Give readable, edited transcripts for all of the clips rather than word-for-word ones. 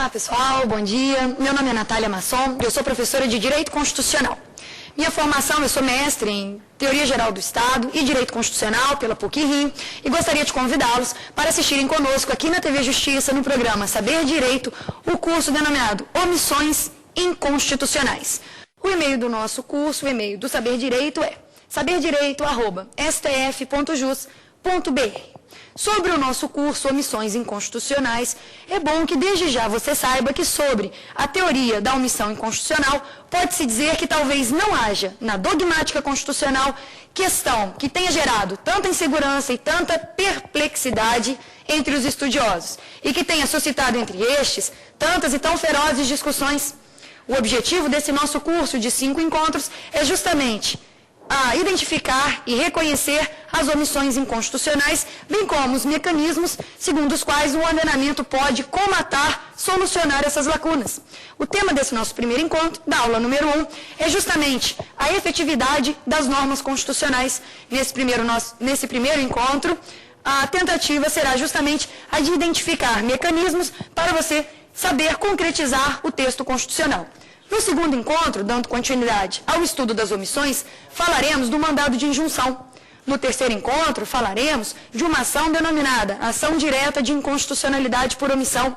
Olá pessoal, bom dia. Meu nome é Natália Masson, eu sou professora de Direito Constitucional. Minha formação, eu sou mestre em Teoria Geral do Estado e Direito Constitucional pela PUC-Rio e gostaria de convidá-los para assistirem conosco aqui na TV Justiça no programa Saber Direito, o curso denominado Omissões Inconstitucionais. O e-mail do nosso curso, o e-mail do Saber Direito é saberdireito@stf.jus.br. Sobre o nosso curso Omissões Inconstitucionais, é bom que desde já você saiba que sobre a teoria da omissão inconstitucional, pode-se dizer que talvez não haja, na dogmática constitucional, questão que tenha gerado tanta insegurança e tanta perplexidade entre os estudiosos, e que tenha suscitado entre estes tantas e tão ferozes discussões. O objetivo desse nosso curso de 5 encontros é justamente identificar e reconhecer as omissões inconstitucionais, bem como os mecanismos segundo os quais o ordenamento pode comatar, solucionar essas lacunas. O tema desse nosso primeiro encontro, da aula número 1, é justamente a efetividade das normas constitucionais. Nesse primeiro encontro, a tentativa será justamente a de identificar mecanismos para você saber concretizar o texto constitucional. No segundo encontro, dando continuidade ao estudo das omissões, falaremos do mandado de injunção. No terceiro encontro, falaremos de uma ação denominada ação direta de inconstitucionalidade por omissão.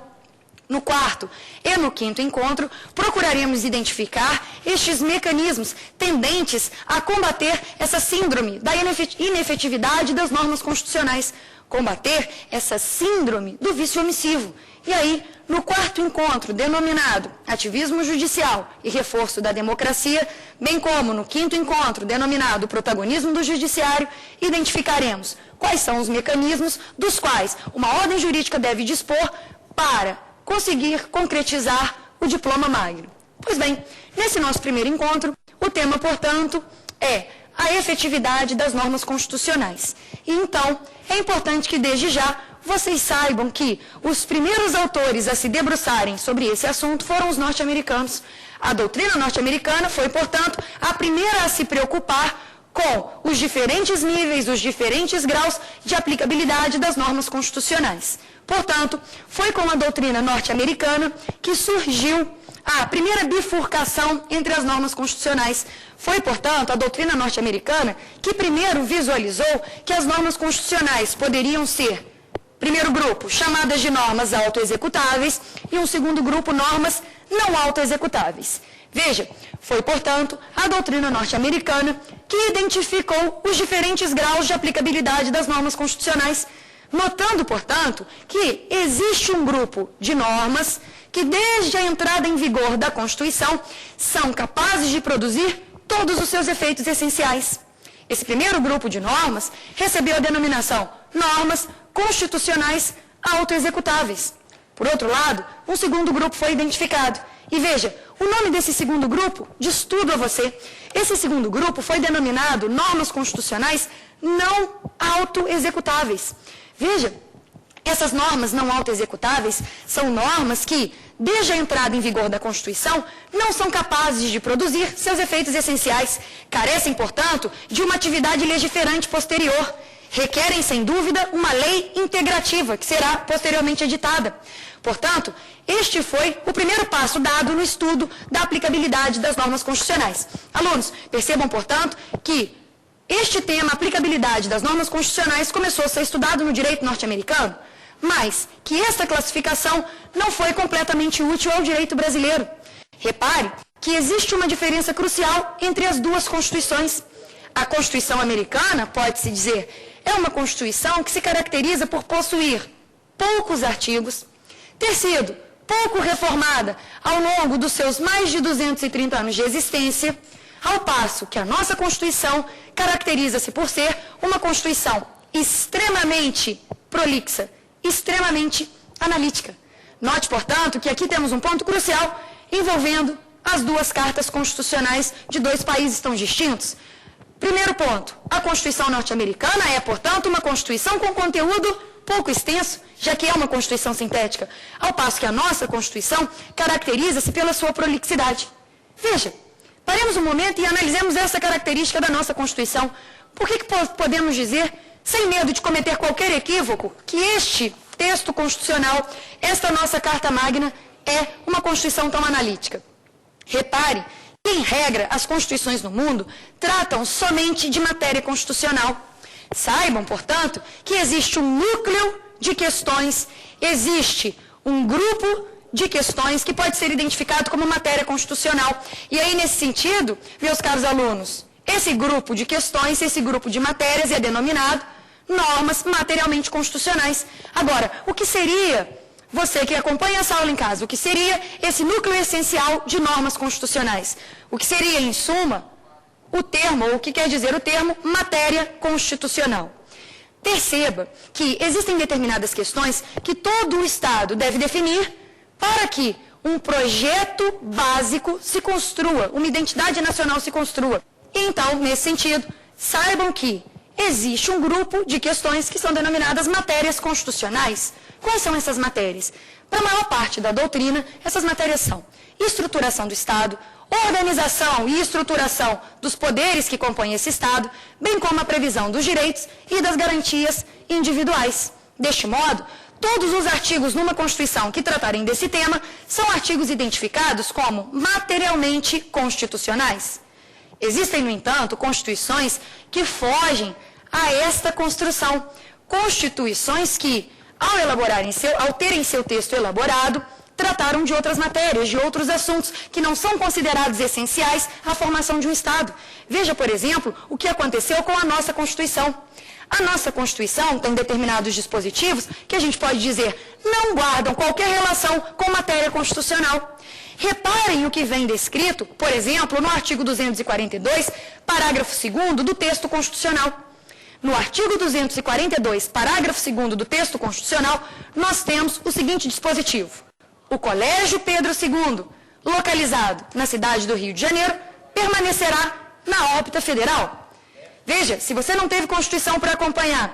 No quarto e no quinto encontro, procuraremos identificar estes mecanismos tendentes a combater essa síndrome da inefetividade das normas constitucionais, combater essa síndrome do vício omissivo. E aí, no quarto encontro, denominado Ativismo Judicial e Reforço da Democracia, bem como no quinto encontro, denominado Protagonismo do Judiciário, identificaremos quais são os mecanismos dos quais uma ordem jurídica deve dispor para conseguir concretizar o diploma magno. Pois bem, nesse nosso primeiro encontro, o tema, portanto, é a efetividade das normas constitucionais. E então, é importante que desde já vocês saibam que os primeiros autores a se debruçarem sobre esse assunto foram os norte-americanos. A doutrina norte-americana foi, portanto, a primeira a se preocupar com os diferentes níveis, os diferentes graus de aplicabilidade das normas constitucionais. Portanto, foi com a doutrina norte-americana que surgiu a primeira bifurcação entre as normas constitucionais. Foi, portanto, a doutrina norte-americana que primeiro visualizou que as normas constitucionais poderiam ser, primeiro grupo, chamadas de normas autoexecutáveis, e um segundo grupo, normas não autoexecutáveis. Veja, foi, portanto, a doutrina norte-americana que identificou os diferentes graus de aplicabilidade das normas constitucionais, notando, portanto, que existe um grupo de normas que, desde a entrada em vigor da Constituição, são capazes de produzir todos os seus efeitos essenciais. Esse primeiro grupo de normas recebeu a denominação normas constitucionais autoexecutáveis. Por outro lado, um segundo grupo foi identificado. E veja, o nome desse segundo grupo diz tudo a você. Esse segundo grupo foi denominado normas constitucionais não autoexecutáveis. Veja, essas normas não autoexecutáveis são normas que, desde a entrada em vigor da Constituição, não são capazes de produzir seus efeitos essenciais, carecem, portanto, de uma atividade legiferante posterior, requerem, sem dúvida, uma lei integrativa, que será posteriormente editada. Portanto, este foi o primeiro passo dado no estudo da aplicabilidade das normas constitucionais. Alunos, percebam, portanto, que este tema, aplicabilidade das normas constitucionais, começou a ser estudado no direito norte-americano, mas que esta classificação não foi completamente útil ao direito brasileiro. Repare que existe uma diferença crucial entre as duas constituições. A Constituição americana, pode-se dizer, é uma Constituição que se caracteriza por possuir poucos artigos, ter sido pouco reformada ao longo dos seus mais de 230 anos de existência, ao passo que a nossa Constituição caracteriza-se por ser uma Constituição extremamente prolixa, extremamente analítica. Note, portanto, que aqui temos um ponto crucial envolvendo as duas cartas constitucionais de dois países tão distintos. Primeiro ponto, a Constituição norte-americana é, portanto, uma Constituição com conteúdo pouco extenso, já que é uma Constituição sintética, ao passo que a nossa Constituição caracteriza-se pela sua prolixidade. Veja, paremos um momento e analisemos essa característica da nossa Constituição. Por que podemos dizer, sem medo de cometer qualquer equívoco, que este texto constitucional, esta nossa Carta Magna, é uma Constituição tão analítica? Repare que, em regra, as constituições no mundo tratam somente de matéria constitucional. Saibam, portanto, que existe um núcleo de questões, existe um grupo de questões que pode ser identificado como matéria constitucional. E aí, nesse sentido, meus caros alunos, esse grupo de questões, esse grupo de matérias é denominado normas materialmente constitucionais. Agora, o que seria, você que acompanha essa aula em casa, o que seria esse núcleo essencial de normas constitucionais? O que seria, em suma, o termo, ou o que quer dizer o termo, matéria constitucional? Perceba que existem determinadas questões que todo o Estado deve definir para que um projeto básico se construa, uma identidade nacional se construa. Então, nesse sentido, saibam que existe um grupo de questões que são denominadas matérias constitucionais. Quais são essas matérias? Para a maior parte da doutrina, essas matérias são estruturação do Estado, organização e estruturação dos poderes que compõem esse Estado, bem como a previsão dos direitos e das garantias individuais. Deste modo, todos os artigos numa Constituição que tratarem desse tema são artigos identificados como materialmente constitucionais. Existem, no entanto, constituições que fogem a esta construção. Constituições que, ao terem seu texto elaborado, trataram de outras matérias, de outros assuntos que não são considerados essenciais à formação de um Estado. Veja, por exemplo, o que aconteceu com a nossa Constituição. A nossa Constituição tem determinados dispositivos que a gente pode dizer não guardam qualquer relação com matéria constitucional. Reparem o que vem descrito, por exemplo, no artigo 242, parágrafo 2º do texto constitucional. No artigo 242, parágrafo 2º do texto constitucional, nós temos o seguinte dispositivo. O Colégio Pedro II, localizado na cidade do Rio de Janeiro, permanecerá na órbita federal. Veja, se você não teve Constituição para acompanhar,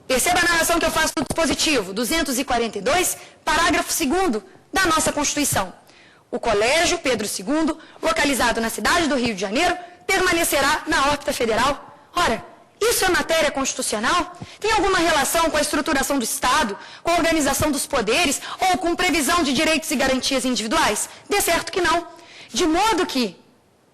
perceba a narração que eu faço do dispositivo 242, parágrafo 2º da nossa Constituição. O Colégio Pedro II, localizado na cidade do Rio de Janeiro, permanecerá na órbita federal. Ora, isso é matéria constitucional? Tem alguma relação com a estruturação do Estado, com a organização dos poderes ou com previsão de direitos e garantias individuais? De certo que não. De modo que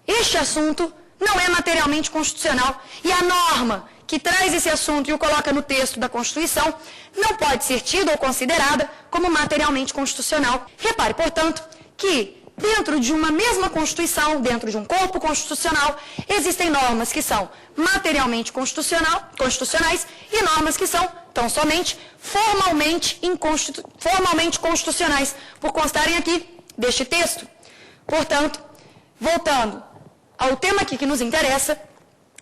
este assunto não é materialmente constitucional. E a norma que traz esse assunto e o coloca no texto da Constituição não pode ser tida ou considerada como materialmente constitucional. Repare, portanto, que dentro de uma mesma Constituição, dentro de um corpo constitucional, existem normas que são materialmente constitucionais e normas que são tão somente formalmente constitucionais, por constarem aqui deste texto. Portanto, voltando ao tema aqui que nos interessa,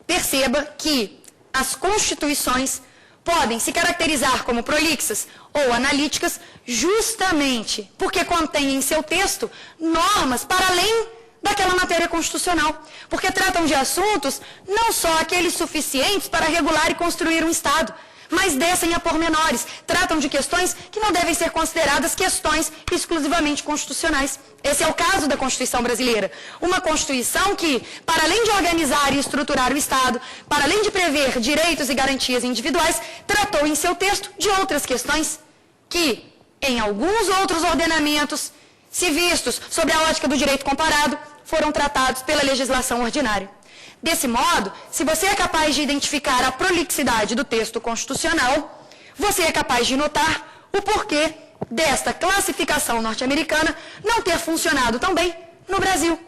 perceba que as constituições podem se caracterizar como prolixas ou analíticas justamente porque contêm em seu texto normas para além daquela matéria constitucional, porque tratam de assuntos não só aqueles suficientes para regular e construir um Estado, mas descem a pormenores, tratam de questões que não devem ser consideradas questões exclusivamente constitucionais. Esse é o caso da Constituição brasileira. Uma Constituição que, para além de organizar e estruturar o Estado, para além de prever direitos e garantias individuais, tratou em seu texto de outras questões que, em alguns outros ordenamentos, se vistos sob a ótica do direito comparado, foram tratados pela legislação ordinária. Desse modo, se você é capaz de identificar a prolixidade do texto constitucional, você é capaz de notar o porquê desta classificação norte-americana não ter funcionado tão bem no Brasil.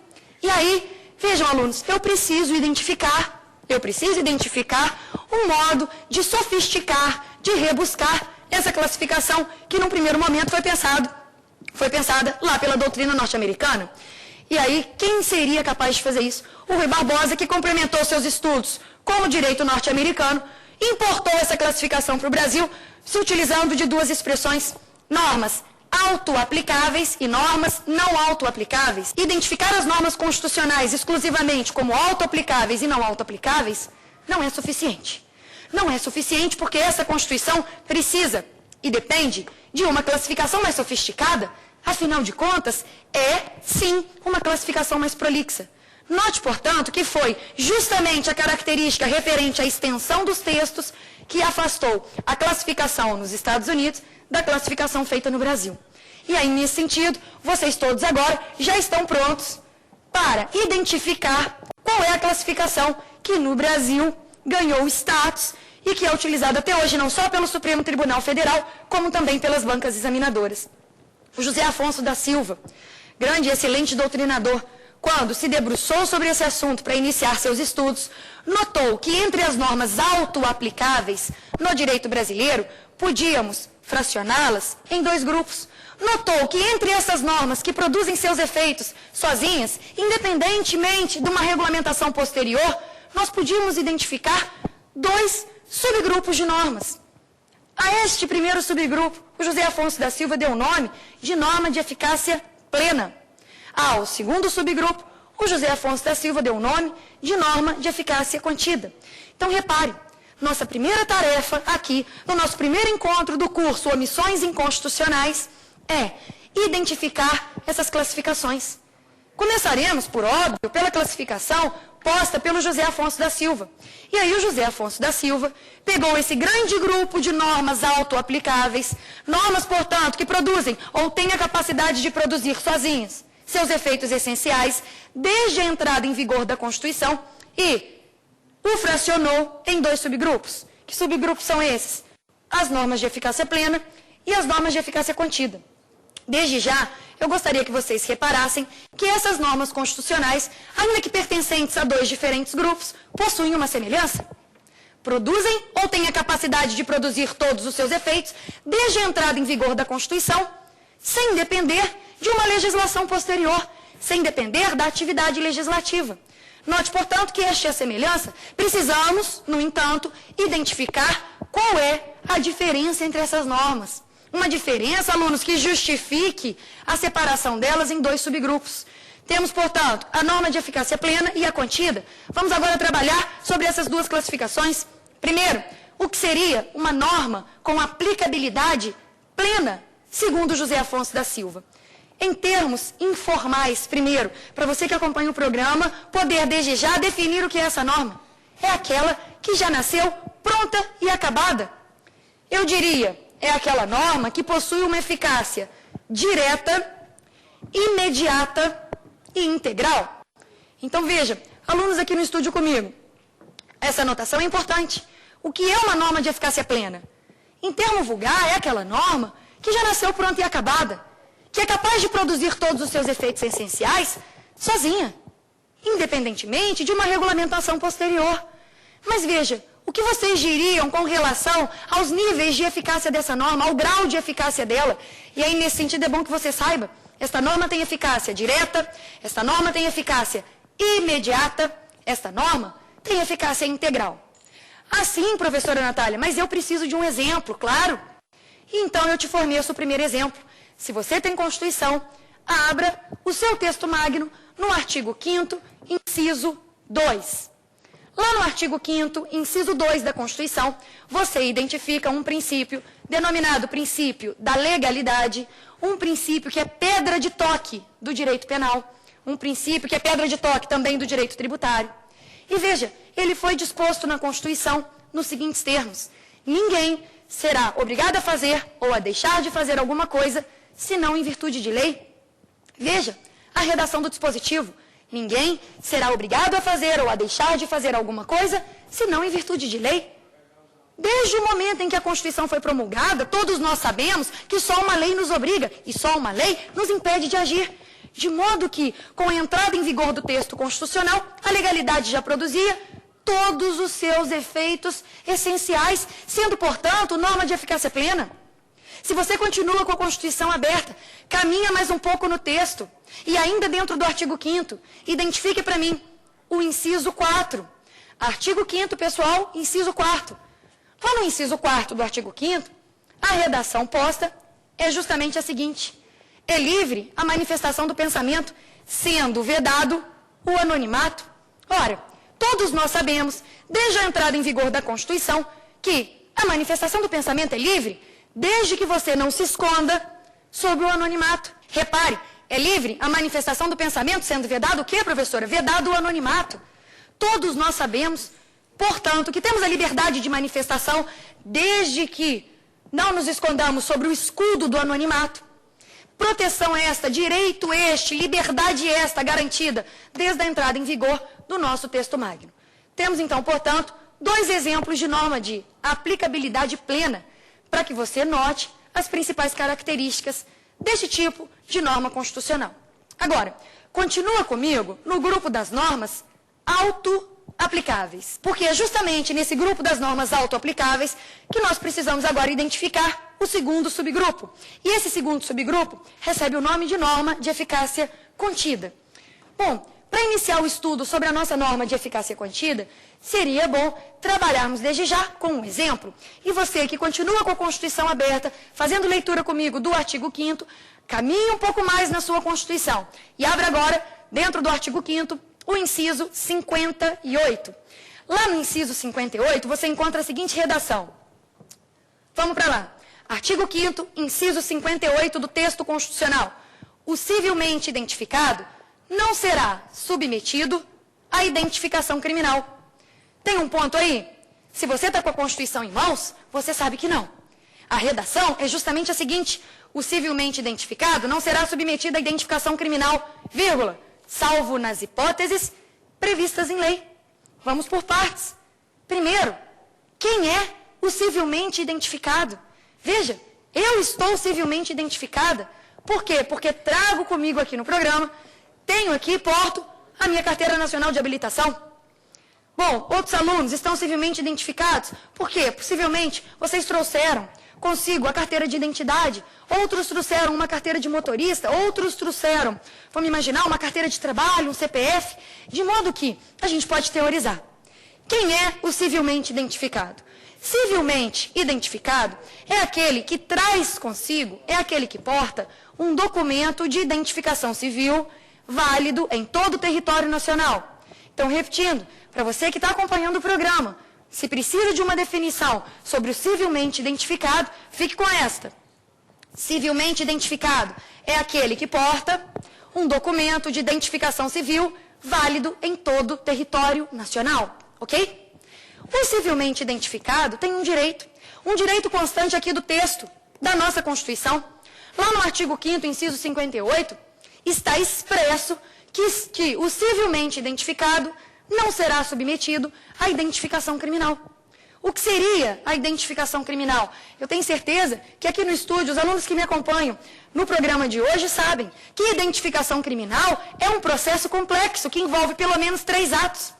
E aí, vejam, alunos, eu preciso identificar um modo de sofisticar, de rebuscar essa classificação que, num primeiro momento, foi pensada lá pela doutrina norte-americana. E aí, quem seria capaz de fazer isso? O Rui Barbosa, que complementou seus estudos com o direito norte-americano, importou essa classificação para o Brasil, se utilizando de duas expressões: normas auto-aplicáveis e normas não auto-aplicáveis. Identificar as normas constitucionais exclusivamente como auto-aplicáveis e não auto-aplicáveis não é suficiente. Não é suficiente porque essa Constituição precisa e depende de uma classificação mais sofisticada. Afinal de contas, é, sim, uma classificação mais prolixa. Note, portanto, que foi justamente a característica referente à extensão dos textos que afastou a classificação nos Estados Unidos da classificação feita no Brasil. E aí, nesse sentido, vocês todos agora já estão prontos para identificar qual é a classificação que no Brasil ganhou status e que é utilizada até hoje não só pelo Supremo Tribunal Federal, como também pelas bancas examinadoras. O José Afonso da Silva, grande e excelente doutrinador, quando se debruçou sobre esse assunto para iniciar seus estudos, notou que entre as normas auto-aplicáveis no direito brasileiro, podíamos fracioná-las em dois grupos. Notou que entre essas normas que produzem seus efeitos sozinhas, independentemente de uma regulamentação posterior, nós podíamos identificar dois subgrupos de normas. A este primeiro subgrupo, o José Afonso da Silva deu o nome de norma de eficácia plena. Ao segundo subgrupo, o José Afonso da Silva deu o nome de norma de eficácia contida. Então, repare, nossa primeira tarefa aqui, no nosso primeiro encontro do curso Omissões Inconstitucionais, é identificar essas classificações. Começaremos, por óbvio, pela classificação posta pelo José Afonso da Silva. E aí o José Afonso da Silva pegou esse grande grupo de normas auto-aplicáveis, normas, portanto, que produzem ou têm a capacidade de produzir sozinhas seus efeitos essenciais desde a entrada em vigor da Constituição e o fracionou em dois subgrupos. Que subgrupos são esses? As normas de eficácia plena e as normas de eficácia contida. Desde já, eu gostaria que vocês reparassem que essas normas constitucionais, ainda que pertencentes a dois diferentes grupos, possuem uma semelhança. Produzem ou têm a capacidade de produzir todos os seus efeitos desde a entrada em vigor da Constituição, sem depender de uma legislação posterior, sem depender da atividade legislativa. Note, portanto, que esta é a semelhança. Precisamos, no entanto, identificar qual é a diferença entre essas normas. Uma diferença, alunos, que justifique a separação delas em dois subgrupos. Temos, portanto, a norma de eficácia plena e a contida. Vamos agora trabalhar sobre essas duas classificações. Primeiro, o que seria uma norma com aplicabilidade plena, segundo José Afonso da Silva. Em termos informais, primeiro, para você que acompanha o programa, poder desde já definir o que é essa norma. É aquela que já nasceu pronta e acabada. Eu diria, é aquela norma que possui uma eficácia direta, imediata e integral. Então veja, alunos aqui no estúdio comigo, essa anotação é importante. O que é uma norma de eficácia plena? Em termo vulgar, é aquela norma que já nasceu pronta e acabada, que é capaz de produzir todos os seus efeitos essenciais sozinha, independentemente de uma regulamentação posterior. Mas veja, o que vocês diriam com relação aos níveis de eficácia dessa norma, ao grau de eficácia dela? E aí, nesse sentido, é bom que você saiba, esta norma tem eficácia direta, esta norma tem eficácia imediata, esta norma tem eficácia integral. Assim, professora Natália, mas eu preciso de um exemplo, claro. Então, eu te forneço o primeiro exemplo. Se você tem Constituição, abra o seu texto magno no artigo 5º, inciso 2. Lá no artigo 5º, inciso 2 da Constituição, você identifica um princípio denominado princípio da legalidade, um princípio que é pedra de toque do direito penal, um princípio que é pedra de toque também do direito tributário. E veja, ele foi disposto na Constituição nos seguintes termos: ninguém será obrigado a fazer ou a deixar de fazer alguma coisa, senão em virtude de lei. Veja, a redação do dispositivo: ninguém será obrigado a fazer ou a deixar de fazer alguma coisa, senão em virtude de lei. Desde o momento em que a Constituição foi promulgada, todos nós sabemos que só uma lei nos obriga e só uma lei nos impede de agir. De modo que, com a entrada em vigor do texto constitucional, a legalidade já produzia todos os seus efeitos essenciais, sendo, portanto, norma de eficácia plena. Se você continua com a Constituição aberta, caminha mais um pouco no texto, e ainda dentro do artigo 5º, identifique para mim o inciso 4. Artigo 5º, pessoal, inciso 4º. Lá no inciso 4º do artigo 5º, a redação posta é justamente a seguinte: é livre a manifestação do pensamento, sendo vedado o anonimato. Ora, todos nós sabemos, desde a entrada em vigor da Constituição, que a manifestação do pensamento é livre, desde que você não se esconda sob o anonimato. Repare, é livre a manifestação do pensamento, sendo vedado o quê, professora? Vedado o anonimato. Todos nós sabemos, portanto, que temos a liberdade de manifestação desde que não nos escondamos sobre o escudo do anonimato. Proteção esta, direito este, liberdade esta garantida desde a entrada em vigor do nosso texto magno. Temos então, portanto, 2 exemplos de norma de aplicabilidade plena para que você note as principais características deste tipo de norma constitucional. Agora, continua comigo no grupo das normas auto-aplicáveis, porque é justamente nesse grupo das normas auto-aplicáveis que nós precisamos agora identificar o segundo subgrupo. E esse segundo subgrupo recebe o nome de norma de eficácia contida. Bom, para iniciar o estudo sobre a nossa norma de eficácia contida, seria bom trabalharmos desde já com um exemplo. E você que continua com a Constituição aberta, fazendo leitura comigo do artigo 5º, caminhe um pouco mais na sua Constituição. E abra agora, dentro do artigo 5º, o inciso 58. Lá no inciso 58, você encontra a seguinte redação. Vamos para lá. Artigo 5º, inciso 58 do texto constitucional. O civilmente identificado não será submetido à identificação criminal. Tem um ponto aí? Se você está com a Constituição em mãos, você sabe que não. A redação é justamente a seguinte: o civilmente identificado não será submetido à identificação criminal, vírgula, salvo nas hipóteses previstas em lei. Vamos por partes. Primeiro, quem é o civilmente identificado? Veja, eu estou civilmente identificada. Por quê? Porque trago comigo aqui no programa, tenho aqui, porto, a minha carteira nacional de habilitação. Bom, outros alunos estão civilmente identificados. Por quê? Possivelmente, vocês trouxeram consigo a carteira de identidade, outros trouxeram uma carteira de motorista, outros trouxeram, vamos imaginar, uma carteira de trabalho, um CPF, de modo que a gente pode teorizar. Quem é o civilmente identificado? Civilmente identificado é aquele que traz consigo, é aquele que porta um documento de identificação civil válido em todo o território nacional. Então, repetindo, para você que está acompanhando o programa, se precisa de uma definição sobre o civilmente identificado, fique com esta. Civilmente identificado é aquele que porta um documento de identificação civil válido em todo o território nacional, ok? O civilmente identificado tem um direito constante aqui do texto da nossa Constituição. Lá no artigo 5º, inciso 58, está expresso que o civilmente identificado não será submetido à identificação criminal. O que seria a identificação criminal? Eu tenho certeza que aqui no estúdio, os alunos que me acompanham no programa de hoje sabem que identificação criminal é um processo complexo que envolve pelo menos 3 atos.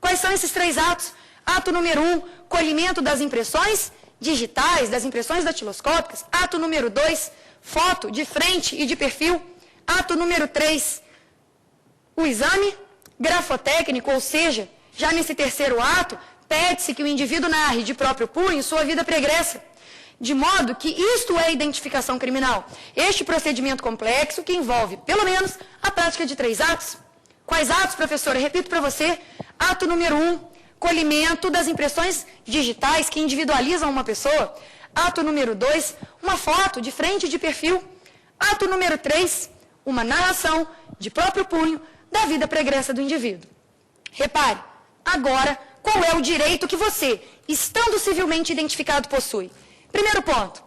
Quais são esses 3 atos? Ato número 1, colhimento das impressões digitais, das impressões datiloscópicas. Ato número 2, foto de frente e de perfil. Ato número 3, o exame grafotécnico, ou seja, já nesse terceiro ato, pede-se que o indivíduo narre de próprio punho sua vida pregressa. De modo que isto é identificação criminal. Este procedimento complexo que envolve, pelo menos, a prática de 3 atos. Quais atos, professora? Repito para você. Ato número 1, colhimento das impressões digitais que individualizam uma pessoa. Ato número 2, uma foto de frente e de perfil. Ato número 3, uma narração de próprio punho da vida pregressa do indivíduo. Repare, agora, qual é o direito que você, estando civilmente identificado, possui? Primeiro ponto,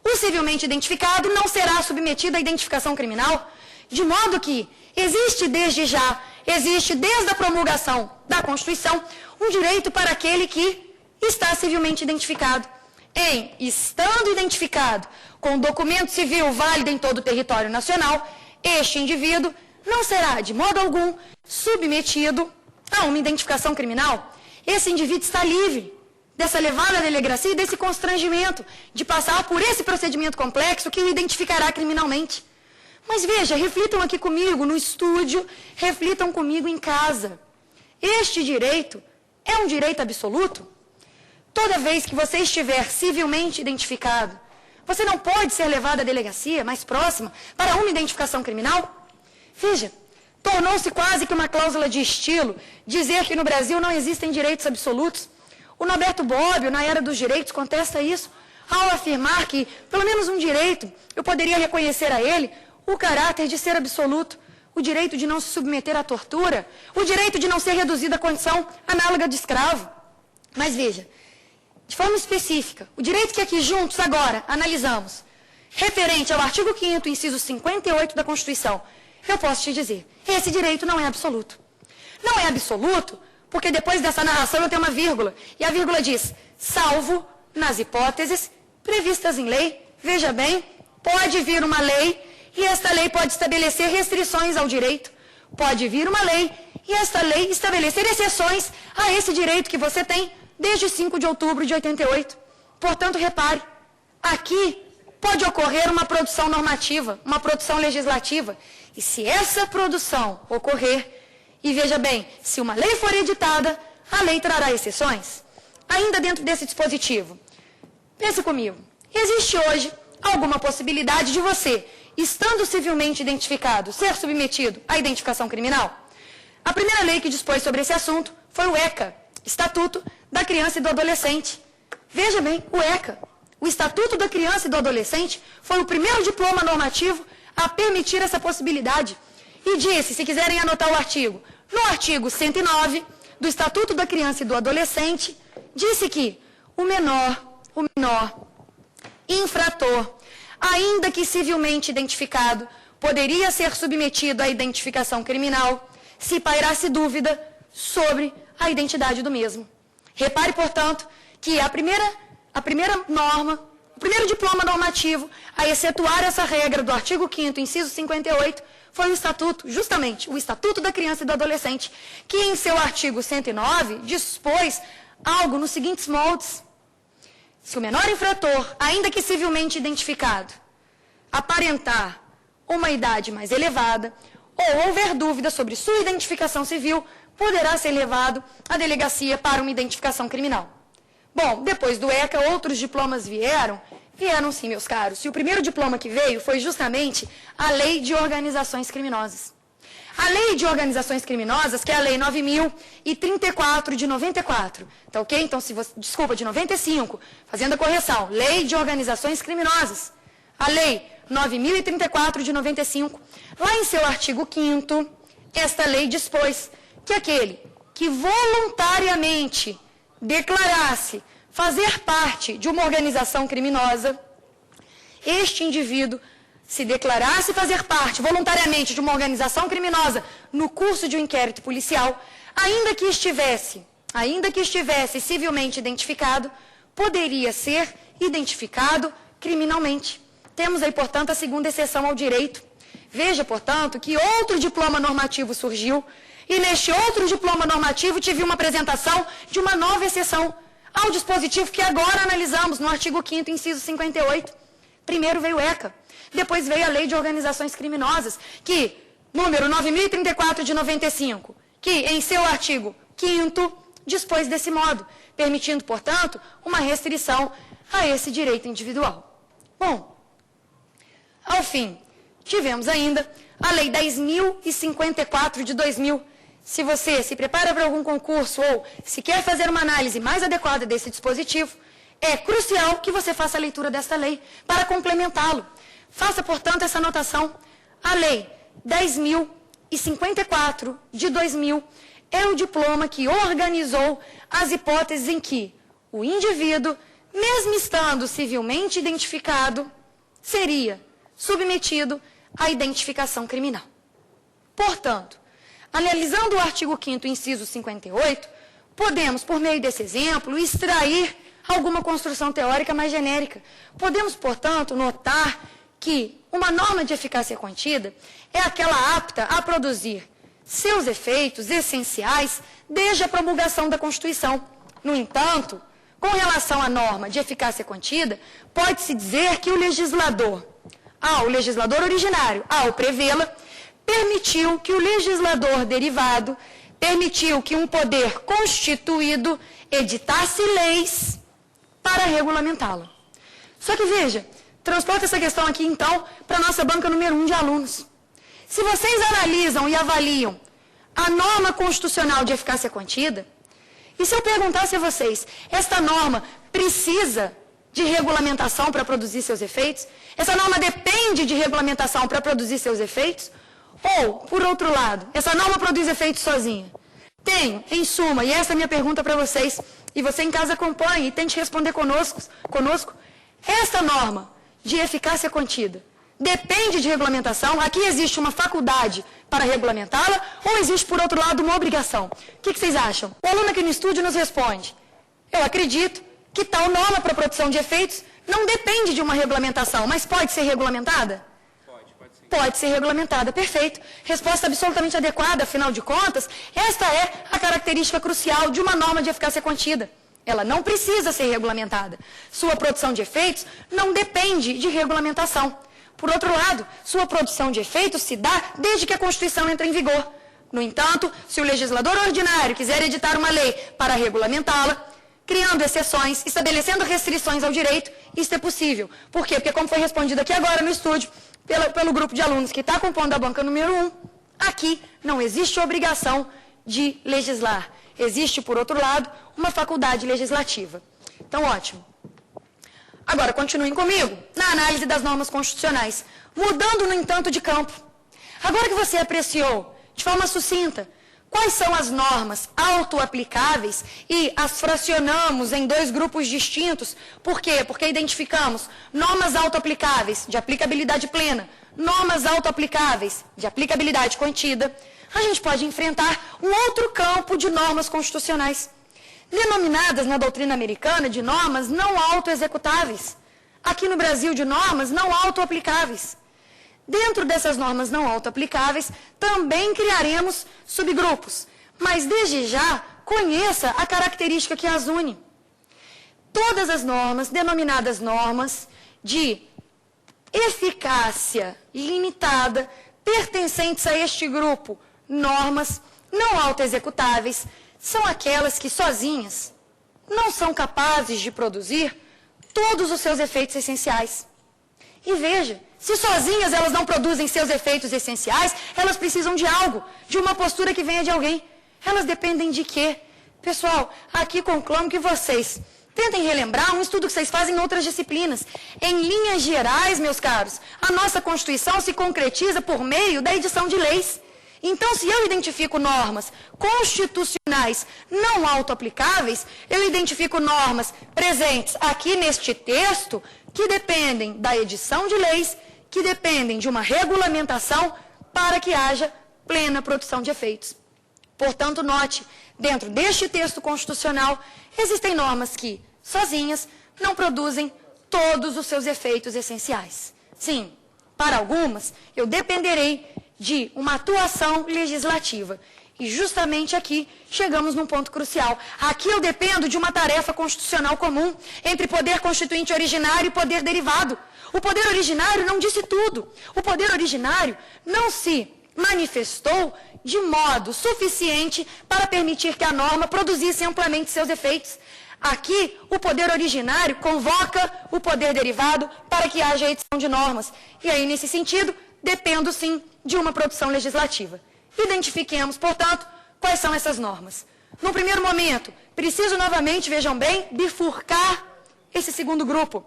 o civilmente identificado não será submetido à identificação criminal, de modo que existe desde a promulgação da Constituição, um direito para aquele que está civilmente identificado. Estando identificado com documento civil válido em todo o território nacional, este indivíduo não será, de modo algum, submetido a uma identificação criminal. Esse indivíduo está livre dessa levada à delegacia e desse constrangimento de passar por esse procedimento complexo que o identificará criminalmente. Mas veja, reflitam aqui comigo no estúdio, reflitam comigo em casa. Este direito é um direito absoluto? Toda vez que você estiver civilmente identificado, você não pode ser levado à delegacia mais próxima para uma identificação criminal? Veja, tornou-se quase que uma cláusula de estilo dizer que no Brasil não existem direitos absolutos. O Norberto Bobbio, na Era dos Direitos, contesta isso ao afirmar que, pelo menos um direito, eu poderia reconhecer a ele o caráter de ser absoluto, o direito de não se submeter à tortura, o direito de não ser reduzido à condição análoga de escravo. Mas veja, de forma específica, o direito que aqui juntos agora analisamos, referente ao artigo 5º, inciso 58 da Constituição, eu posso te dizer, esse direito não é absoluto. Não é absoluto porque depois dessa narração eu tenho uma vírgula, e a vírgula diz, salvo nas hipóteses previstas em lei, veja bem, pode vir uma lei, e esta lei pode estabelecer restrições ao direito, pode vir uma lei, e esta lei estabelecer exceções a esse direito que você tem desde 5 de outubro de 88. Portanto, repare, aqui pode ocorrer uma produção normativa, uma produção legislativa, e se essa produção ocorrer, e veja bem, se uma lei for editada, a lei trará exceções. Ainda dentro desse dispositivo, pense comigo, existe hoje alguma possibilidade de você, estando civilmente identificado, ser submetido à identificação criminal? A primeira lei que dispôs sobre esse assunto foi o ECA, Estatuto da Criança e do Adolescente. Veja bem, o ECA, o Estatuto da Criança e do Adolescente, foi o primeiro diploma normativo a permitir essa possibilidade. E disse, se quiserem anotar o artigo, no artigo 109 do Estatuto da Criança e do Adolescente, disse que o menor infrator, ainda que civilmente identificado, poderia ser submetido à identificação criminal se pairasse dúvida sobre a identidade do mesmo. Repare, portanto, que a primeira norma, o primeiro diploma normativo a excetuar essa regra do artigo 5º, inciso 58, foi o Estatuto, justamente, o Estatuto da Criança e do Adolescente, que em seu artigo 109 dispôs algo nos seguintes moldes. Se o menor infrator, ainda que civilmente identificado, aparentar uma idade mais elevada, ou houver dúvida sobre sua identificação civil, poderá ser levado à delegacia para uma identificação criminal. Bom, depois do ECA, outros diplomas vieram sim, meus caros. E o primeiro diploma que veio foi justamente a Lei de Organizações Criminosas. A Lei de Organizações Criminosas, que é a Lei 9.034 de 94. Tá ok? Então, desculpa, de 95, fazendo a correção. Lei de Organizações Criminosas. A Lei 9.034 de 95. Lá em seu artigo 5º, esta lei dispôs que aquele que voluntariamente declarasse fazer parte de uma organização criminosa, este indivíduo se declarasse fazer parte voluntariamente de uma organização criminosa no curso de um inquérito policial, ainda que estivesse civilmente identificado, poderia ser identificado criminalmente. Temos aí, portanto, a segunda exceção ao direito. Veja, portanto, que outro diploma normativo surgiu, e neste outro diploma normativo tive uma apresentação de uma nova exceção ao dispositivo que agora analisamos no artigo 5º, inciso 58. Primeiro veio o ECA, depois veio a Lei de Organizações Criminosas, que, número 9.034 de 95, que em seu artigo 5º dispôs desse modo, permitindo, portanto, uma restrição a esse direito individual. Bom, ao fim, tivemos ainda a Lei 10.054 de 2000. Se você se prepara para algum concurso ou se quer fazer uma análise mais adequada desse dispositivo, é crucial que você faça a leitura desta lei para complementá-lo. Faça, portanto, essa anotação. A Lei 10.054 de 2000 é o diploma que organizou as hipóteses em que o indivíduo, mesmo estando civilmente identificado, seria submetido à identificação criminal. Portanto, analisando o artigo 5º, inciso 58, podemos, por meio desse exemplo, extrair alguma construção teórica mais genérica. Podemos, portanto, notar que uma norma de eficácia contida é aquela apta a produzir seus efeitos essenciais desde a promulgação da Constituição. No entanto, com relação à norma de eficácia contida, pode-se dizer que o legislador originário, ao prevê-la, permitiu que o legislador derivado, permitiu que um poder constituído editasse leis para regulamentá-la. Só que veja, transporta essa questão aqui então para a nossa banca número 1 de alunos. Se vocês analisam e avaliam a norma constitucional de eficácia contida, e se eu perguntasse a vocês, esta norma precisa de regulamentação para produzir seus efeitos? Essa norma depende de regulamentação para produzir seus efeitos? Ou, por outro lado, essa norma produz efeitos sozinha? Tenho, em suma, e essa é a minha pergunta para vocês, e você em casa acompanhe e tente responder conosco. Essa norma de eficácia contida depende de regulamentação? Aqui existe uma faculdade para regulamentá-la ou existe, por outro lado, uma obrigação? O que vocês acham? O aluno aqui no estúdio nos responde: eu acredito que tal norma para produção de efeitos não depende de uma regulamentação, mas pode ser regulamentada? Pode sim. Pode ser regulamentada, perfeito. Resposta absolutamente adequada, afinal de contas, esta é a característica crucial de uma norma de eficácia contida. Ela não precisa ser regulamentada. Sua produção de efeitos não depende de regulamentação. Por outro lado, sua produção de efeitos se dá desde que a Constituição entra em vigor. No entanto, se o legislador ordinário quiser editar uma lei para regulamentá-la, criando exceções, estabelecendo restrições ao direito, isso é possível. Por quê? Porque, como foi respondido aqui agora no estúdio, pelo grupo de alunos que está compondo a banca número 1, aqui não existe obrigação de legislar. Existe, por outro lado, uma faculdade legislativa. Então, ótimo. Agora, continuem comigo na análise das normas constitucionais, mudando, no entanto, de campo. Agora que você apreciou, de forma sucinta, quais são as normas autoaplicáveis e as fracionamos em dois grupos distintos. Por quê? Porque identificamos normas autoaplicáveis de aplicabilidade plena, normas autoaplicáveis de aplicabilidade contida. A gente pode enfrentar um outro campo de normas constitucionais, denominadas na doutrina americana de normas não autoexecutáveis. Aqui no Brasil, de normas não autoaplicáveis. Dentro dessas normas não autoaplicáveis, também criaremos subgrupos. Mas, desde já, conheça a característica que as une. Todas as normas, denominadas normas de eficácia limitada, pertencentes a este grupo, normas não autoexecutáveis, são aquelas que, sozinhas, não são capazes de produzir todos os seus efeitos essenciais. E veja, se sozinhas elas não produzem seus efeitos essenciais, elas precisam de algo, de uma postura que venha de alguém. Elas dependem de quê? Pessoal, aqui conclamo que vocês tentem relembrar um estudo que vocês fazem em outras disciplinas. Em linhas gerais, meus caros, a nossa Constituição se concretiza por meio da edição de leis. Então, se eu identifico normas constitucionais não autoaplicáveis, eu identifico normas presentes aqui neste texto que dependem da edição de leis, que dependem de uma regulamentação para que haja plena produção de efeitos. Portanto, note, dentro deste texto constitucional, existem normas que, sozinhas, não produzem todos os seus efeitos essenciais. Sim, para algumas, eu dependerei de uma atuação legislativa. E justamente aqui chegamos num ponto crucial. Aqui eu dependo de uma tarefa constitucional comum entre poder constituinte originário e poder derivado. O poder originário não disse tudo. O poder originário não se manifestou de modo suficiente para permitir que a norma produzisse amplamente seus efeitos. Aqui, o poder originário convoca o poder derivado para que haja edição de normas. E aí, nesse sentido, dependo, sim, de uma produção legislativa. Identifiquemos, portanto, quais são essas normas. No primeiro momento, preciso novamente, vejam bem, bifurcar esse segundo grupo.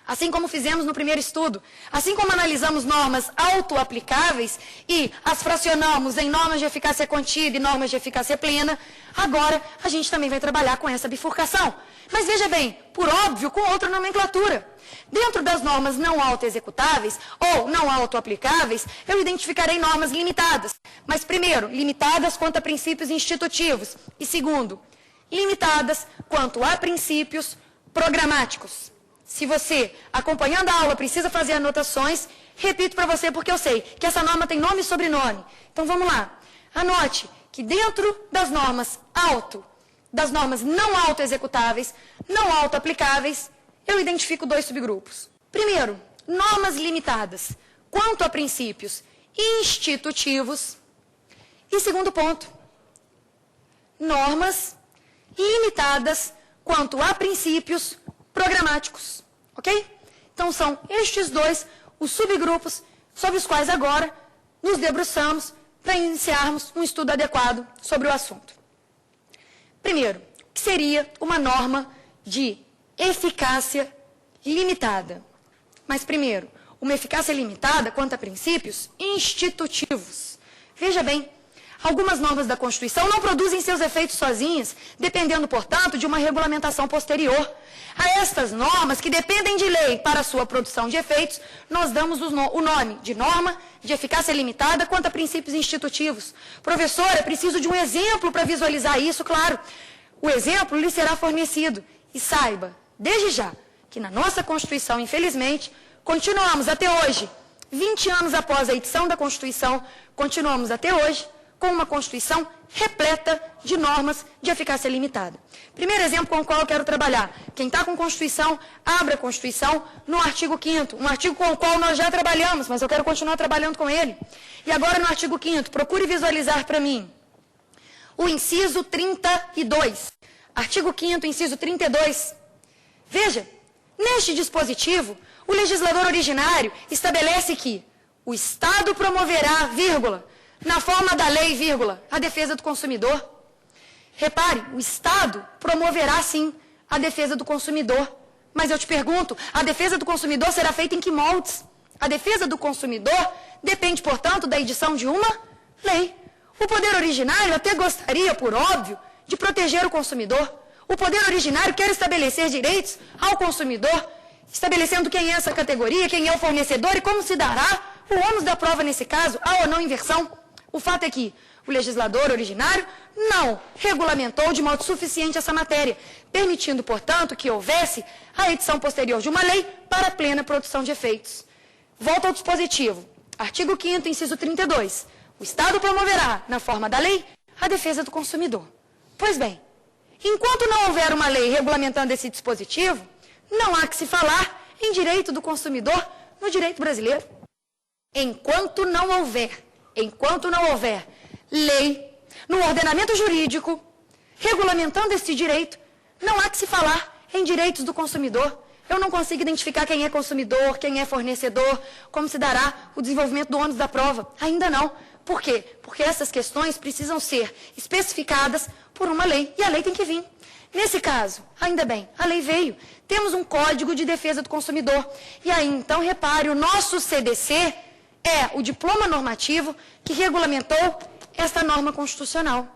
Assim como fizemos no primeiro estudo, assim como analisamos normas autoaplicáveis e as fracionamos em normas de eficácia contida e normas de eficácia plena, agora a gente também vai trabalhar com essa bifurcação. Mas veja bem, por óbvio, com outra nomenclatura. Dentro das normas não autoexecutáveis ou não autoaplicáveis, eu identificarei normas limitadas. Mas, primeiro, limitadas quanto a princípios institutivos. E, segundo, limitadas quanto a princípios programáticos. Se você, acompanhando a aula, precisa fazer anotações, repito para você porque eu sei que essa norma tem nome e sobrenome. Então, vamos lá. Anote que dentro das normas não autoexecutáveis, não autoaplicáveis, eu identifico dois subgrupos. Primeiro, normas limitadas quanto a princípios institutivos. E segundo ponto, normas limitadas quanto a princípios programáticos. Ok? Então, são estes dois os subgrupos sobre os quais agora nos debruçamos para iniciarmos um estudo adequado sobre o assunto. Primeiro, o que seria uma norma de eficácia limitada? Mas, primeiro, uma eficácia limitada quanto a princípios institutivos. Veja bem, Algumas normas da Constituição não produzem seus efeitos sozinhas, dependendo, portanto, de uma regulamentação posterior. A estas normas, que dependem de lei para sua produção de efeitos, nós damos o nome de norma de eficácia limitada quanto a princípios institutivos. Professora, preciso de um exemplo para visualizar isso, claro. O exemplo lhe será fornecido. E saiba, desde já, que na nossa Constituição, infelizmente, continuamos até hoje, 20 anos após a edição da Constituição, continuamos até hoje com uma Constituição repleta de normas de eficácia limitada. Primeiro exemplo com o qual eu quero trabalhar. Quem está com Constituição, abra a Constituição no artigo 5º, um artigo com o qual nós já trabalhamos, mas eu quero continuar trabalhando com ele. E agora no artigo 5º, procure visualizar para mim o inciso 32. Artigo 5º, inciso 32. Veja, neste dispositivo, o legislador originário estabelece que o Estado promoverá, vírgula, na forma da lei, vírgula, a defesa do consumidor. Repare, o Estado promoverá, sim, a defesa do consumidor. Mas eu te pergunto, a defesa do consumidor será feita em que moldes? A defesa do consumidor depende, portanto, da edição de uma lei. O poder originário até gostaria, por óbvio, de proteger o consumidor. O poder originário quer estabelecer direitos ao consumidor, estabelecendo quem é essa categoria, quem é o fornecedor e como se dará o ônus da prova nesse caso, há ou não inversão. O fato é que o legislador originário não regulamentou de modo suficiente essa matéria, permitindo, portanto, que houvesse a edição posterior de uma lei para a plena produção de efeitos. Volta ao dispositivo. Artigo 5º, inciso 32. O Estado promoverá, na forma da lei, a defesa do consumidor. Pois bem, enquanto não houver uma lei regulamentando esse dispositivo, não há que se falar em direito do consumidor no direito brasileiro. Enquanto não houver lei no ordenamento jurídico regulamentando esse direito, não há que se falar em direitos do consumidor. Eu não consigo identificar quem é consumidor, quem é fornecedor, como se dará o desenvolvimento do ônus da prova. Ainda não. Por quê? Porque essas questões precisam ser especificadas por uma lei, e a lei tem que vir. Nesse caso, ainda bem, a lei veio. Temos um Código de Defesa do Consumidor. E aí, então, repare, o nosso CDC é o diploma normativo que regulamentou esta norma constitucional.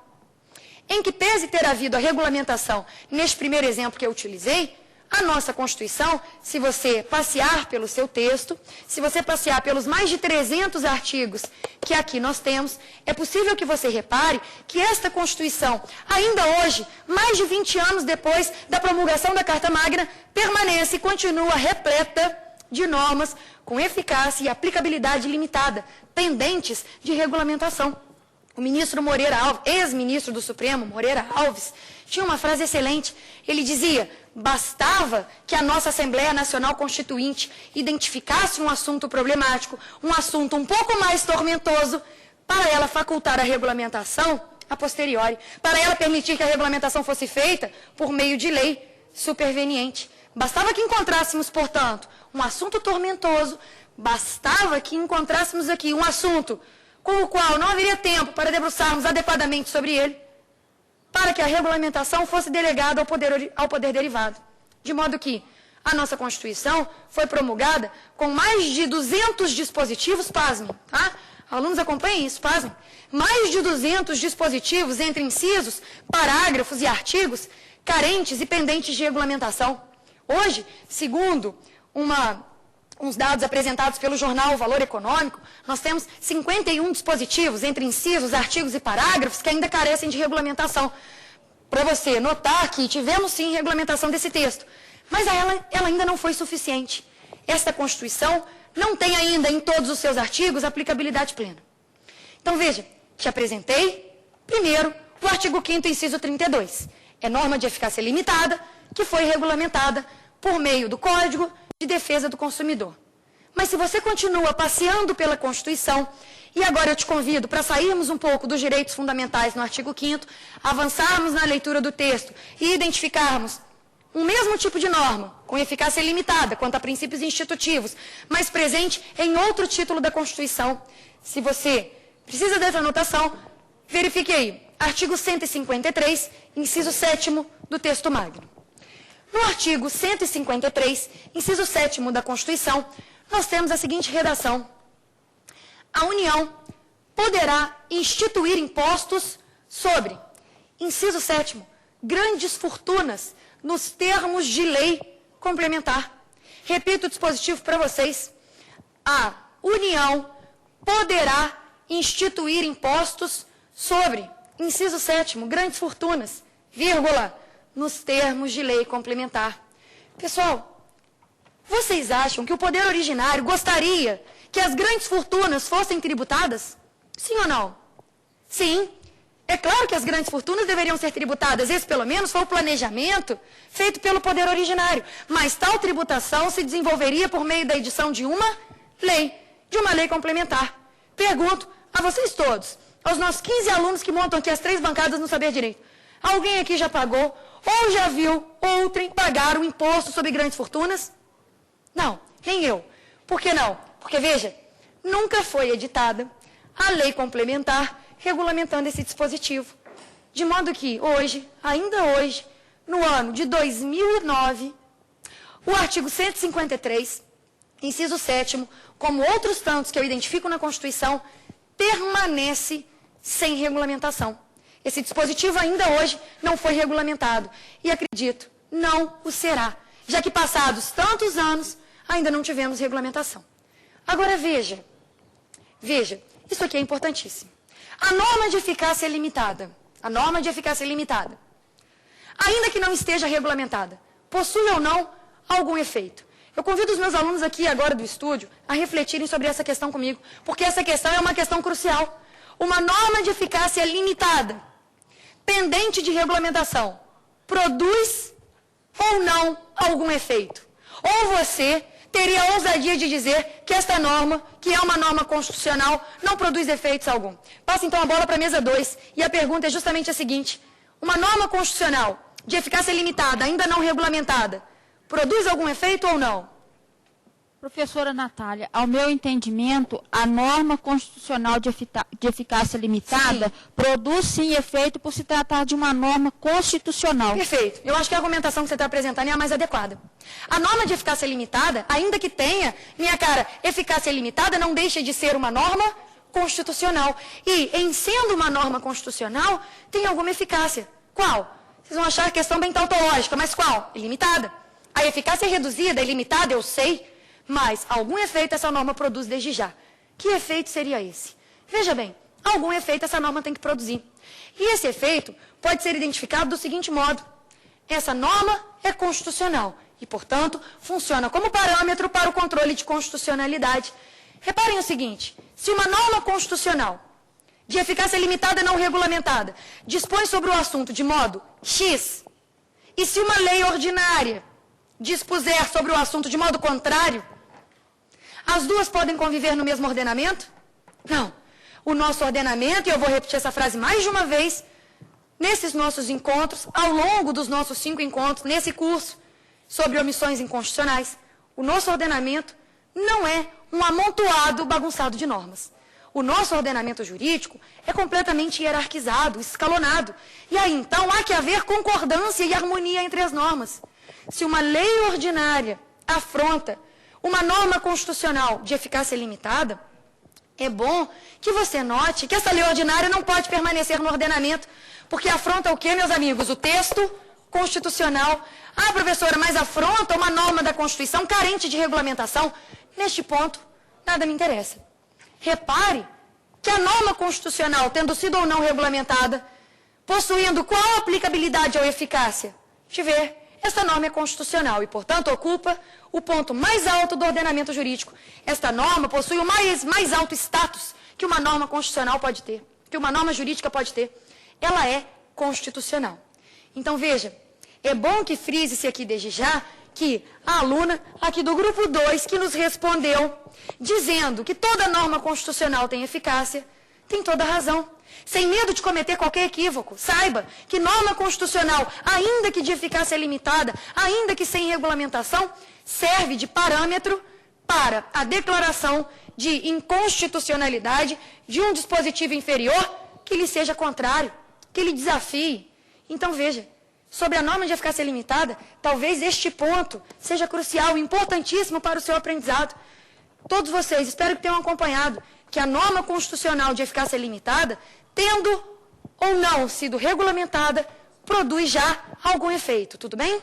Em que pese ter havido a regulamentação neste primeiro exemplo que eu utilizei, a nossa Constituição, se você passear pelo seu texto, se você passear pelos mais de 300 artigos que aqui nós temos, é possível que você repare que esta Constituição, ainda hoje, mais de 20 anos depois da promulgação da Carta Magna, permanece e continua repleta de normas com eficácia e aplicabilidade limitada, pendentes de regulamentação. O ministro Moreira Alves, ex-ministro do Supremo, Moreira Alves, tinha uma frase excelente. Ele dizia: bastava que a nossa Assembleia Nacional Constituinte identificasse um assunto problemático, um assunto um pouco mais tormentoso, para ela facultar a regulamentação a posteriori, para ela permitir que a regulamentação fosse feita por meio de lei superveniente. Bastava que encontrássemos, portanto, um assunto tormentoso, bastava que encontrássemos aqui um assunto com o qual não haveria tempo para debruçarmos adequadamente sobre ele, para que a regulamentação fosse delegada ao poder derivado. De modo que a nossa Constituição foi promulgada com mais de 200 dispositivos, pasmem, tá? Alunos acompanhem isso, pasmem. Mais de 200 dispositivos entre incisos, parágrafos e artigos carentes e pendentes de regulamentação. Hoje, segundo uns dados apresentados pelo jornal Valor Econômico, nós temos 51 dispositivos, entre incisos, artigos e parágrafos, que ainda carecem de regulamentação. Para você notar que tivemos sim regulamentação desse texto, mas ela ainda não foi suficiente. Esta Constituição não tem ainda em todos os seus artigos aplicabilidade plena. Então veja, te apresentei, primeiro, o artigo 5º, inciso 32. É norma de eficácia limitada, que foi regulamentada por meio do Código de Defesa do Consumidor. Mas se você continua passeando pela Constituição, e agora eu te convido para sairmos um pouco dos direitos fundamentais no artigo 5º, avançarmos na leitura do texto e identificarmos um mesmo tipo de norma, com eficácia limitada quanto a princípios institutivos, mas presente em outro título da Constituição. Se você precisa dessa anotação, verifique aí, artigo 153, inciso 7º do texto magno. No artigo 153, inciso 7º da Constituição, nós temos a seguinte redação: a União poderá instituir impostos sobre, inciso 7º, grandes fortunas nos termos de lei complementar. Repito o dispositivo para vocês. A União poderá instituir impostos sobre, inciso 7º, grandes fortunas, vírgula, nos termos de lei complementar. Pessoal, vocês acham que o poder originário gostaria que as grandes fortunas fossem tributadas? Sim ou não? Sim. É claro que as grandes fortunas deveriam ser tributadas. Esse, pelo menos, foi o planejamento feito pelo poder originário. Mas tal tributação se desenvolveria por meio da edição de uma lei complementar. Pergunto a vocês todos, aos nossos 15 alunos que montam aqui as 3 bancadas no Saber Direito. Alguém aqui já pagou ou já viu outrem pagar o imposto sobre grandes fortunas? Não, nem eu. Por que não? Porque, veja, nunca foi editada a lei complementar regulamentando esse dispositivo. De modo que hoje, ainda hoje, no ano de 2009, o artigo 153, inciso 7º, como outros tantos que eu identifico na Constituição, permanece sem regulamentação. Esse dispositivo ainda hoje não foi regulamentado. E acredito, não o será, já que passados tantos anos, ainda não tivemos regulamentação. Agora veja, isso aqui é importantíssimo. A norma de eficácia limitada, ainda que não esteja regulamentada, possui ou não algum efeito? Eu convido os meus alunos aqui agora do estúdio a refletirem sobre essa questão comigo, porque essa questão é uma questão crucial. Uma norma de eficácia limitada, pendente de regulamentação, produz ou não algum efeito? Ou você teria a ousadia de dizer que esta norma, que é uma norma constitucional, não produz efeitos algum? Passa então a bola para a mesa 2, e a pergunta é justamente a seguinte: uma norma constitucional de eficácia limitada, ainda não regulamentada, produz algum efeito ou não? Professora Natália, ao meu entendimento, a norma constitucional de eficácia limitada produz sim efeito por se tratar de uma norma constitucional. Perfeito. Eu acho que a argumentação que você está apresentando é a mais adequada. A norma de eficácia limitada, ainda que tenha, minha cara, eficácia limitada, não deixa de ser uma norma constitucional. E, em sendo uma norma constitucional, tem alguma eficácia. Qual? Vocês vão achar a questão bem tautológica, mas qual? Ilimitada. A eficácia é reduzida, é limitada, eu sei. Mas algum efeito essa norma produz desde já. Que efeito seria esse? Veja bem, algum efeito essa norma tem que produzir. E esse efeito pode ser identificado do seguinte modo: essa norma é constitucional e, portanto, funciona como parâmetro para o controle de constitucionalidade. Reparem o seguinte: se uma norma constitucional de eficácia limitada não regulamentada dispõe sobre o assunto de modo X, e se uma lei ordinária dispuser sobre o assunto de modo contrário, as duas podem conviver no mesmo ordenamento? Não. O nosso ordenamento, e eu vou repetir essa frase mais de uma vez, nesses nossos encontros, ao longo dos nossos 5 encontros, nesse curso sobre omissões inconstitucionais, o nosso ordenamento não é um amontoado bagunçado de normas. O nosso ordenamento jurídico é completamente hierarquizado, escalonado. E aí, então, há que haver concordância e harmonia entre as normas. Se uma lei ordinária afronta uma norma constitucional de eficácia limitada, é bom que você note que essa lei ordinária não pode permanecer no ordenamento, porque afronta o quê, meus amigos? O texto constitucional. Ah, professora, mas afronta uma norma da Constituição carente de regulamentação. Neste ponto, nada me interessa. Repare que a norma constitucional, tendo sido ou não regulamentada, possuindo qual aplicabilidade ou eficácia? Deixa eu ver. Esta norma é constitucional e, portanto, ocupa o ponto mais alto do ordenamento jurídico. Esta norma possui o mais alto status que uma norma constitucional pode ter, que uma norma jurídica pode ter. Ela é constitucional. Então, veja, é bom que frise-se aqui desde já que a aluna aqui do grupo 2 que nos respondeu dizendo que toda norma constitucional tem eficácia, tem toda a razão. Sem medo de cometer qualquer equívoco, saiba que norma constitucional, ainda que de eficácia limitada, ainda que sem regulamentação, serve de parâmetro para a declaração de inconstitucionalidade de um dispositivo inferior que lhe seja contrário, que lhe desafie. Então, veja, sobre a norma de eficácia limitada, talvez este ponto seja crucial, importantíssimo para o seu aprendizado. Todos vocês, espero que tenham acompanhado, que a norma constitucional de eficácia limitada, tendo ou não sido regulamentada, produz já algum efeito, tudo bem?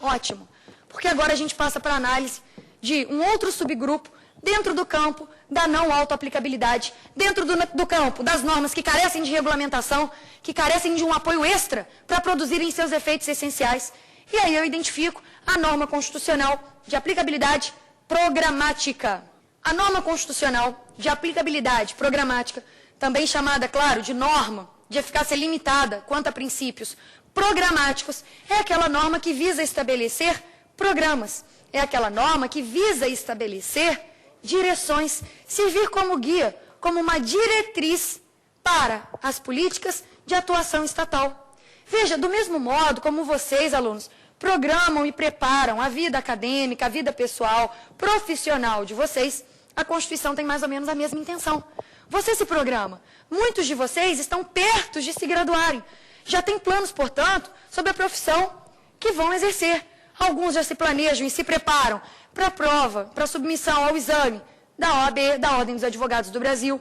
Ótimo, porque agora a gente passa para a análise de um outro subgrupo dentro do campo da não autoaplicabilidade, dentro do campo das normas que carecem de regulamentação, que carecem de um apoio extra para produzirem seus efeitos essenciais. E aí eu identifico a norma constitucional de aplicabilidade programática. A norma constitucional de aplicabilidade programática, também chamada, claro, de norma de eficácia limitada quanto a princípios programáticos, é aquela norma que visa estabelecer programas, é aquela norma que visa estabelecer direções, servir como guia, como uma diretriz para as políticas de atuação estatal. Veja, do mesmo modo como vocês, alunos, programam e preparam a vida acadêmica, a vida pessoal, profissional de vocês, a Constituição tem mais ou menos a mesma intenção. Você se programa. Muitos de vocês estão perto de se graduarem. Já têm planos, portanto, sobre a profissão que vão exercer. Alguns já se planejam e se preparam para a prova, para a submissão ao exame da OAB, da Ordem dos Advogados do Brasil.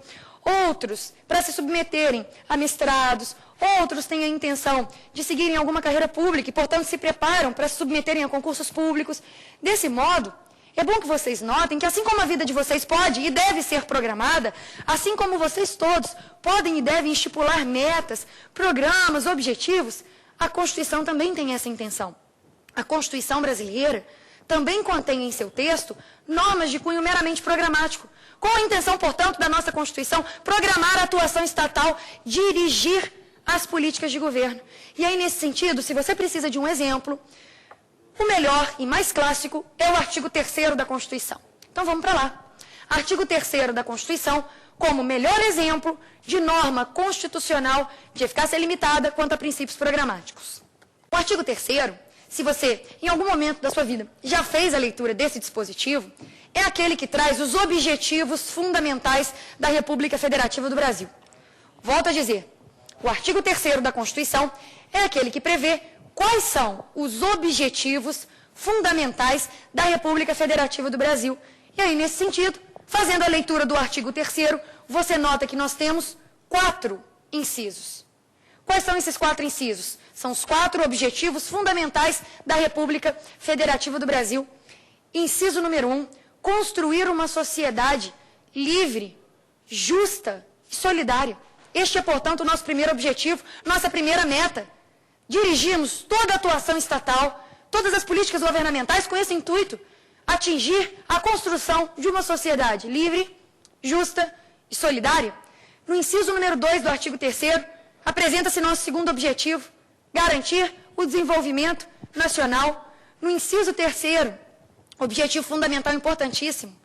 Outros para se submeterem a mestrados. Outros têm a intenção de seguirem alguma carreira pública e, portanto, se preparam para se submeterem a concursos públicos. Desse modo, é bom que vocês notem que, assim como a vida de vocês pode e deve ser programada, assim como vocês todos podem e devem estipular metas, programas, objetivos, a Constituição também tem essa intenção. A Constituição brasileira também contém em seu texto normas de cunho meramente programático, com a intenção, portanto, da nossa Constituição programar a atuação estatal, dirigir as políticas de governo. E aí, nesse sentido, se você precisa de um exemplo, o melhor e mais clássico é o artigo 3º da Constituição. Então vamos para lá. Artigo 3º da Constituição como melhor exemplo de norma constitucional de eficácia limitada quanto a princípios programáticos. O artigo 3º, se você em algum momento da sua vida já fez a leitura desse dispositivo, é aquele que traz os objetivos fundamentais da República Federativa do Brasil. Volto a dizer, o artigo 3º da Constituição é aquele que prevê quais são os objetivos fundamentais da República Federativa do Brasil. E aí, nesse sentido, fazendo a leitura do artigo 3º, você nota que nós temos 4 incisos. Quais são esses 4 incisos? São os 4 objetivos fundamentais da República Federativa do Brasil. Inciso número 1, construir uma sociedade livre, justa e solidária. Este é, portanto, o nosso primeiro objetivo, nossa primeira meta. Dirigimos toda a atuação estatal, todas as políticas governamentais com esse intuito, atingir a construção de uma sociedade livre, justa e solidária. No inciso número 2 do artigo 3º, apresenta-se nosso segundo objetivo, garantir o desenvolvimento nacional. No inciso 3º, objetivo fundamental importantíssimo,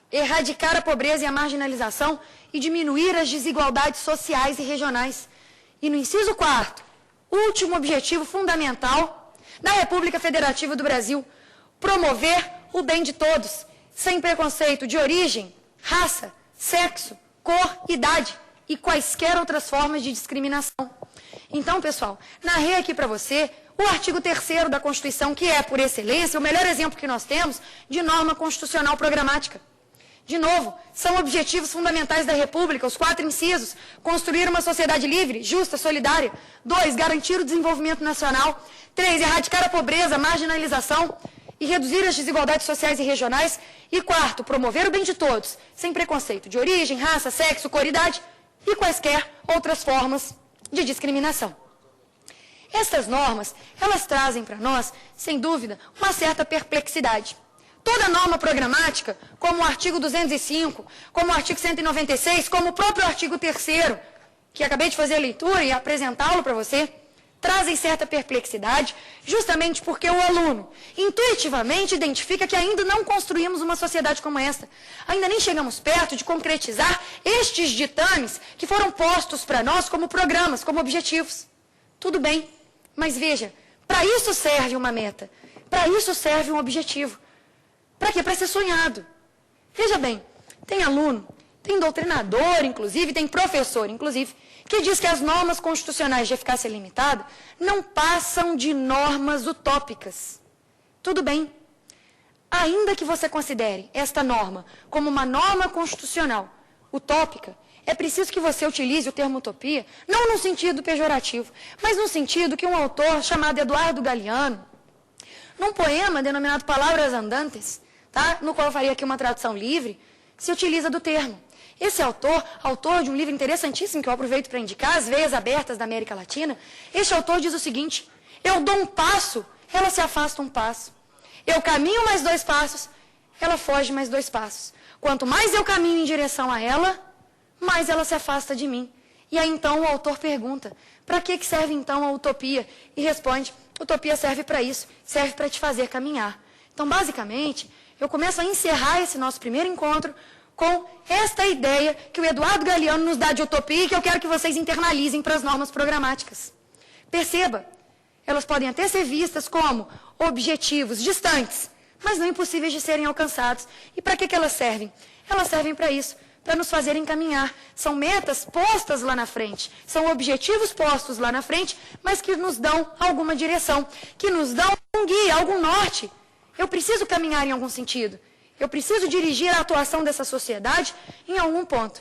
erradicar a pobreza e a marginalização e diminuir as desigualdades sociais e regionais. E no inciso 4º, último objetivo fundamental da República Federativa do Brasil, promover o bem de todos, sem preconceito de origem, raça, sexo, cor, idade e quaisquer outras formas de discriminação. Então, pessoal, narrei aqui para você o artigo 3º da Constituição, que é, por excelência, o melhor exemplo que nós temos de norma constitucional programática. De novo, são objetivos fundamentais da República, os 4 incisos: construir uma sociedade livre, justa, solidária. 2, garantir o desenvolvimento nacional. 3, erradicar a pobreza, a marginalização e reduzir as desigualdades sociais e regionais. E 4, promover o bem de todos, sem preconceito de origem, raça, sexo, cor, idade e quaisquer outras formas de discriminação. Essas normas, elas trazem para nós, sem dúvida, uma certa perplexidade. Toda norma programática, como o artigo 205, como o artigo 196, como o próprio artigo 3º, que acabei de fazer a leitura e apresentá-lo para você, trazem certa perplexidade, justamente porque o aluno intuitivamente identifica que ainda não construímos uma sociedade como esta. Ainda nem chegamos perto de concretizar estes ditames que foram postos para nós como programas, como objetivos. Tudo bem, mas veja, para isso serve uma meta, para isso serve um objetivo. Para quê? Para ser sonhado. Veja bem, tem aluno, tem doutrinador, inclusive, tem professor, inclusive, que diz que as normas constitucionais de eficácia limitada não passam de normas utópicas. Tudo bem. Ainda que você considere esta norma como uma norma constitucional utópica, é preciso que você utilize o termo utopia, não no sentido pejorativo, mas no sentido que um autor chamado Eduardo Galeano, num poema denominado Palavras Andantes, tá? No qual eu faria aqui uma tradução livre, se utiliza do termo. Esse autor de um livro interessantíssimo que eu aproveito para indicar, As Veias Abertas da América Latina, este autor diz o seguinte: eu dou um passo, ela se afasta um passo. Eu caminho mais 2 passos, ela foge mais 2 passos. Quanto mais eu caminho em direção a ela, mais ela se afasta de mim. E aí então o autor pergunta, para que serve então a utopia? E responde, utopia serve para isso, serve para te fazer caminhar. Então basicamente, eu começo a encerrar esse nosso primeiro encontro com esta ideia que o Eduardo Galeano nos dá de utopia e que eu quero que vocês internalizem para as normas programáticas. Perceba, elas podem até ser vistas como objetivos distantes, mas não impossíveis de serem alcançados. E para que elas servem? Elas servem para isso, para nos fazerem caminhar. São metas postas lá na frente, são objetivos postos lá na frente, mas que nos dão alguma direção, que nos dão um guia, algum norte. Eu preciso caminhar em algum sentido. Eu preciso dirigir a atuação dessa sociedade em algum ponto.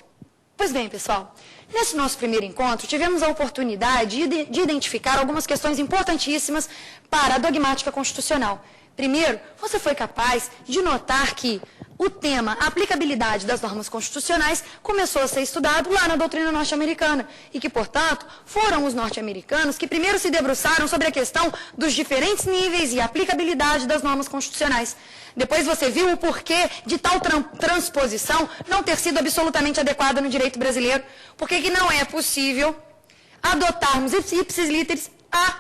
Pois bem, pessoal, nesse nosso primeiro encontro, tivemos a oportunidade de identificar algumas questões importantíssimas para a dogmática constitucional. Primeiro, você foi capaz de notar que o tema aplicabilidade das normas constitucionais começou a ser estudado lá na doutrina norte-americana e que, portanto, foram os norte-americanos que primeiro se debruçaram sobre a questão dos diferentes níveis e aplicabilidade das normas constitucionais. Depois você viu o porquê de tal transposição não ter sido absolutamente adequada no direito brasileiro, porque que não é possível adotarmos ipsis literis a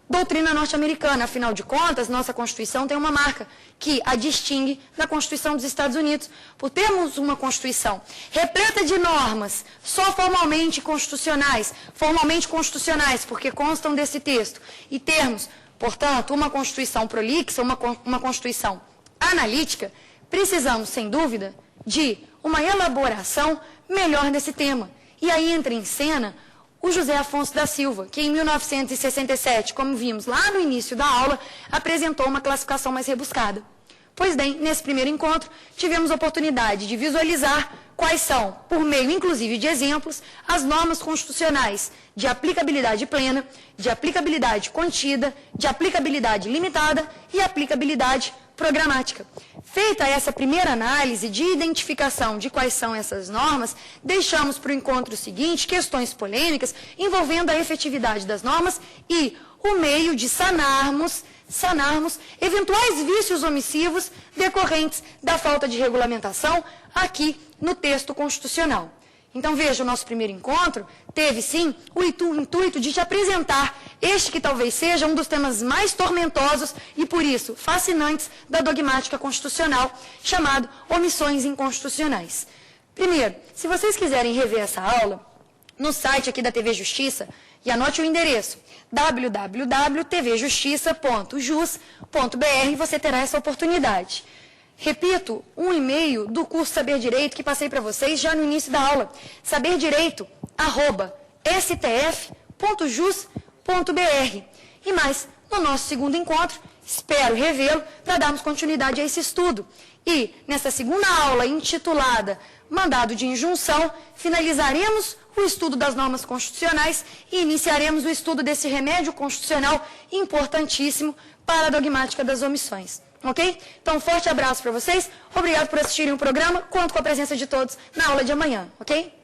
doutrina norte-americana. Afinal de contas, nossa Constituição tem uma marca que a distingue da Constituição dos Estados Unidos. Por termos uma Constituição repleta de normas só formalmente constitucionais, porque constam desse texto, e termos, portanto, uma Constituição prolixa, uma Constituição analítica, precisamos, sem dúvida, de uma elaboração melhor desse tema. E aí entra em cena o José Afonso da Silva, que em 1967, como vimos lá no início da aula, apresentou uma classificação mais rebuscada. Pois bem, nesse primeiro encontro, tivemos a oportunidade de visualizar quais são, por meio inclusive de exemplos, as normas constitucionais de aplicabilidade plena, de aplicabilidade contida, de aplicabilidade limitada e aplicabilidade programática. Feita essa primeira análise de identificação de quais são essas normas, deixamos para o encontro seguinte questões polêmicas envolvendo a efetividade das normas e o meio de sanarmos eventuais vícios omissivos decorrentes da falta de regulamentação aqui no texto constitucional. Então, veja, o nosso primeiro encontro teve, sim, o intuito de te apresentar este que talvez seja um dos temas mais tormentosos e, por isso, fascinantes da dogmática constitucional, chamado omissões inconstitucionais. Primeiro, se vocês quiserem rever essa aula, no site aqui da TV Justiça, e anote o endereço, www.tvjustiça.jus.br, você terá essa oportunidade. Repito, um e-mail do curso Saber Direito que passei para vocês já no início da aula, saberdireito@stf.jus.br. E mais, no nosso segundo encontro, espero revê-lo para darmos continuidade a esse estudo. E, nessa segunda aula intitulada Mandado de Injunção, finalizaremos o estudo das normas constitucionais e iniciaremos o estudo desse remédio constitucional importantíssimo para a dogmática das omissões. Ok? Então, um forte abraço para vocês. Obrigado por assistirem o programa. Conto com a presença de todos na aula de amanhã. Ok?